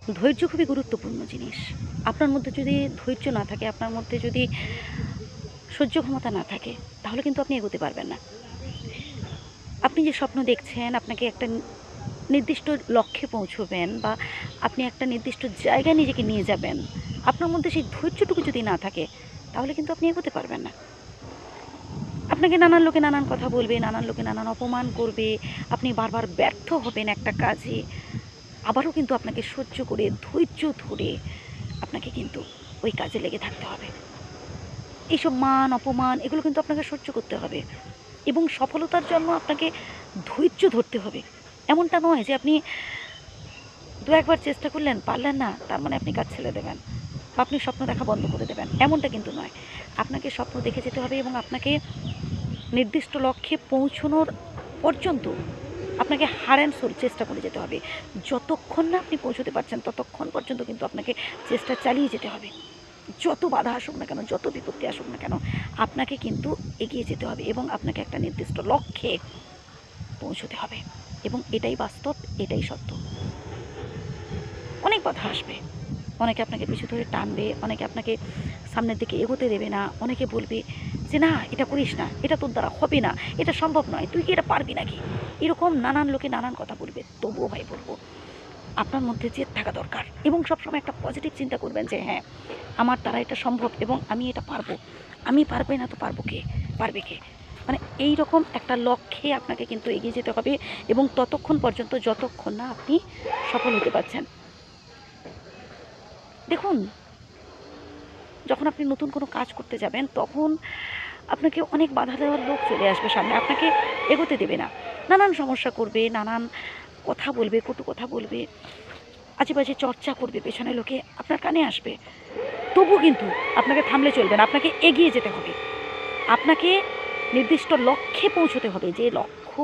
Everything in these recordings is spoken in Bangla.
ধৈর্য খুবই গুরুত্বপূর্ণ জিনিস। আপনার মধ্যে যদি ধৈর্য না থাকে, আপনার মধ্যে যদি সহ্য ক্ষমতা না থাকে, তাহলে কিন্তু আপনি এগোতে পারবেন না। আপনি যে স্বপ্ন দেখছেন, আপনাকে একটা নির্দিষ্ট লক্ষ্যে পৌঁছবেন বা আপনি একটা নির্দিষ্ট জায়গায় নিজেকে নিয়ে যাবেন। আপনার মধ্যে সেই ধৈর্যটুকু যদি না থাকে, তাহলে কিন্তু আপনি এগোতে পারবেন না। আপনাকে নানান লোকে নানান কথা বলবে, নানান লোকে নানান অপমান করবে, আপনি বারবার ব্যর্থ হবেন একটা কাজে। আবারও কিন্তু আপনাকে সহ্য করে, ধৈর্য ধরে আপনাকে কিন্তু ওই কাজে লেগে থাকতে হবে। এইসব মান, অপমান এগুলো কিন্তু আপনাকে সহ্য করতে হবে এবং সফলতার জন্য আপনাকে ধৈর্য ধরতে হবে। এমনটা নয় যে আপনি ২-১ বার চেষ্টা করলেন, পারলেন না, তার মানে আপনি কাজ ছেড়ে দেবেন বা আপনি স্বপ্ন দেখা বন্ধ করে দেবেন। এমনটা কিন্তু নয়। আপনাকে স্বপ্ন দেখে যেতে হবে এবং আপনাকে নির্দিষ্ট লক্ষ্যে পৌঁছানোর পর্যন্ত আপনাকে হার অ্যান্ড সোল চেষ্টা করে যেতে হবে। যতক্ষণ না আপনি পৌঁছতে পারছেন, ততক্ষণ পর্যন্ত কিন্তু আপনাকে চেষ্টা চালিয়ে যেতে হবে। যত বাধা আসুক না কেন, যত বিপত্তি আসুক না কেন, আপনাকে কিন্তু এগিয়ে যেতে হবে এবং আপনাকে একটা নির্দিষ্ট লক্ষ্যে পৌঁছতে হবে এবং এটাই বাস্তব, এটাই সত্য। অনেক বাধা আসবে। অনেকে আপনাকে পিছু ধরে টানবে, অনেকে আপনাকে সামনের দিকে এগোতে দেবে না, অনেকে বলবে যে, "না, এটা করিস না, এটা তোর দ্বারা হবে না, এটা সম্ভব নয়, তুই কি এটা পারবি নাকি?" এরকম নানান লোকে নানান কথা বলবে। তবুও ভাই বলব, আপনার মধ্যে জেদ থাকা দরকার এবং সবসময় একটা পজিটিভ চিন্তা করবেন যে, "হ্যাঁ, আমার দ্বারা এটা সম্ভব এবং আমি এটা পারবো। আমি পারবে না তো পারবো কে? পারবে কে?" মানে এইরকম একটা লক্ষ্যে আপনাকে কিন্তু এগিয়ে যেতে হবে এবং ততক্ষণ পর্যন্ত যতক্ষণ না আপনি সফল হতে পারছেন। দেখুন, যখন আপনি নতুন কোনো কাজ করতে যাবেন, তখন আপনাকে অনেক বাধা দেওয়ার লোক চলে আসবে সামনে। আপনাকে এগোতে দেবে না। নানান সমস্যা করবে, নানান কথা বলবে, কটু কথা বলবে, আজেবাজে চর্চা করবে পেছনে লোকে, আপনার কানে আসবে। তবু কিন্তু আপনাকে থামলে চলবে না। আপনাকে এগিয়ে যেতে হবে। আপনাকে নির্দিষ্ট লক্ষ্যে পৌঁছতে হবে। যে লক্ষ্য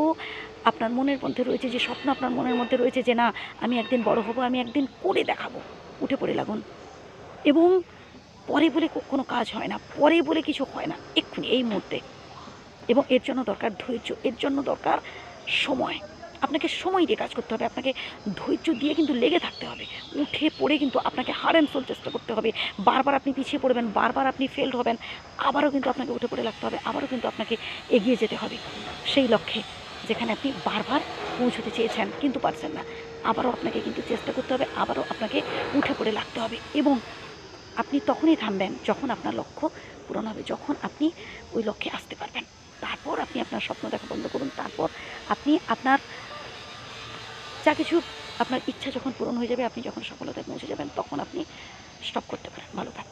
আপনার মনের মধ্যে রয়েছে, যে স্বপ্ন আপনার মনের মধ্যে রয়েছে যে, "না, আমি একদিন বড় হব, আমি একদিন করে দেখাবো।" উঠে পড়ে লাগুন এবং পরে বলে কোনো কাজ হয় না। পরে বলে কিছু হয় না। এক্ষুনি এই মুহূর্তে এবং এর জন্য দরকার ধৈর্য, এর জন্য দরকার সময়। আপনাকে সময় দিয়ে কাজ করতে হবে। আপনাকে ধৈর্য দিয়ে কিন্তু লেগে থাকতে হবে। উঠে পড়ে কিন্তু আপনাকে হার্ড অ্যান্ড সোল চেষ্টা করতে হবে। বারবার আপনি পিছিয়ে পড়বেন, বারবার আপনি ফেইলড হবেন। আবারও কিন্তু আপনাকে উঠে পড়ে লাগতে হবে। আবারও কিন্তু আপনাকে এগিয়ে যেতে হবে সেই লক্ষ্যে, যেখানে আপনি বারবার পৌঁছতে চেয়েছেন কিন্তু পারছেন না। আবারও আপনাকে কিন্তু চেষ্টা করতে হবে। আবারও আপনাকে উঠে পড়ে লাগতে হবে এবং আপনি তখনই থামবেন যখন আপনার লক্ষ্য পূরণ হবে, যখন আপনি ওই লক্ষ্যে আসতে পারবেন। তারপর আপনি আপনার স্বপ্ন দেখা বন্ধ করুন। তারপর আপনি আপনার যা কিছু, আপনার ইচ্ছা যখন পূরণ হয়ে যাবে, আপনি যখন সফলতায় পৌঁছে যাবেন, তখন আপনি স্টপ করতে পারেন। ভালো থাকবেন।